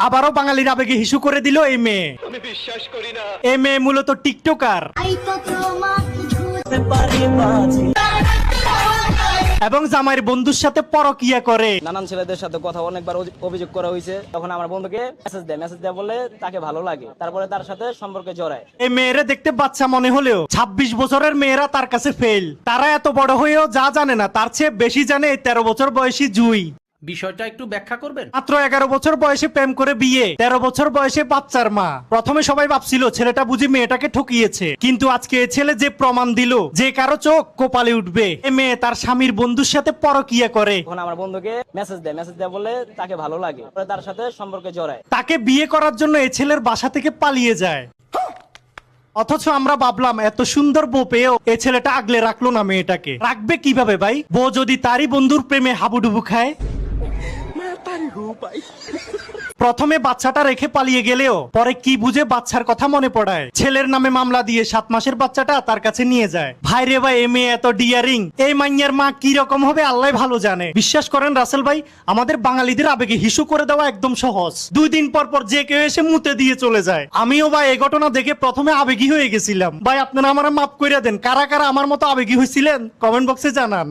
আবারও বাঙালির আবেগে হিসু করে দিল এই মেয়ে। আমি বিশ্বাস করি না। এই মেয়ে মূলত টিকটকার এবং জামাইয়ের বন্ধুর সাথে পরকিয়া করে। নানান ছেলেদের সাথে কথা অনেকবার অভিযোগ করা হয়েছে। তখন আমার বন্ধুকে মেসেজ দেয় বলে তাকে ভালো লাগে, তারপরে তার সাথে সম্পর্কে জড়ায়। এই মেয়েরা দেখতে বাচ্চা মনে হলেও 26 বছরের মেয়েরা তার কাছে ফেল। তারা এত বড় হয়েও যা জানে না তার চেয়ে বেশি জানে এই 13 বছর বয়সী জুই। বিষয়টা একটু ব্যাখ্যা করবেন? মাত্র 11 বছর বয়সে প্রেম করে বিয়ে, 13 বছর বয়সে বাচ্চার মা। প্রথমে সবাই ভাবছিল ছেলেটা বুঝি মেয়েটাকে ঠকিয়েছে, কিন্তু আজকে এই ছেলে যে প্রমাণ দিল যে কারো চোখ কপালে উঠবে। এই মেয়ে তার স্বামীর বন্ধুর সাথে পরকিয়া করে। তখন আমার বন্ধুকে মেসেজ দেয় বলে তাকে ভালো লাগে, তারপরে তার সাথে সম্পর্কে জড়ায়। তাকে বিয়ে করার জন্য এই ছেলের বাসা থেকে পালিয়ে যায়। অথচ আমরা ভাবলাম এত সুন্দর বউ পেয়েও এ ছেলেটা আগলে রাখলো না মেয়েটাকে। রাখবে কিভাবে ভাই? বউ যদি তারই বন্ধুর প্রেমে হাবুডুবু খায়। প্রথমে বাচ্চাটা রেখে পালিয়ে গেলেও পরে কি বুঝে বাচ্চার কথা মনে পড়ায় ছেলের নামে মামলা দিয়ে 7 মাসের বাচ্চাটা তার কাছে নিয়ে যায়। ভাই রে ভাই, এই মেয়ে এত ডিয়ারিং। এই মাইয়ার মা কি রকম হবে আল্লাহ ভালো জানে। বিশ্বাস করেন রাসেল ভাই, আমাদের বাঙালিদের আবেগে হিসু করে দেওয়া একদম সহজ। 2 দিন পর পর যে কেউ এসে মুতে দিয়ে চলে যায়। আমিও ভাই এই ঘটনা দেখে প্রথমে আবেগী হয়ে গেছিলাম। ভাই আপনারা আমার মাফ করে দেন। কারা কারা আমার মতো আবেগী হয়েছিলেন কমেন্ট বক্সে জানান।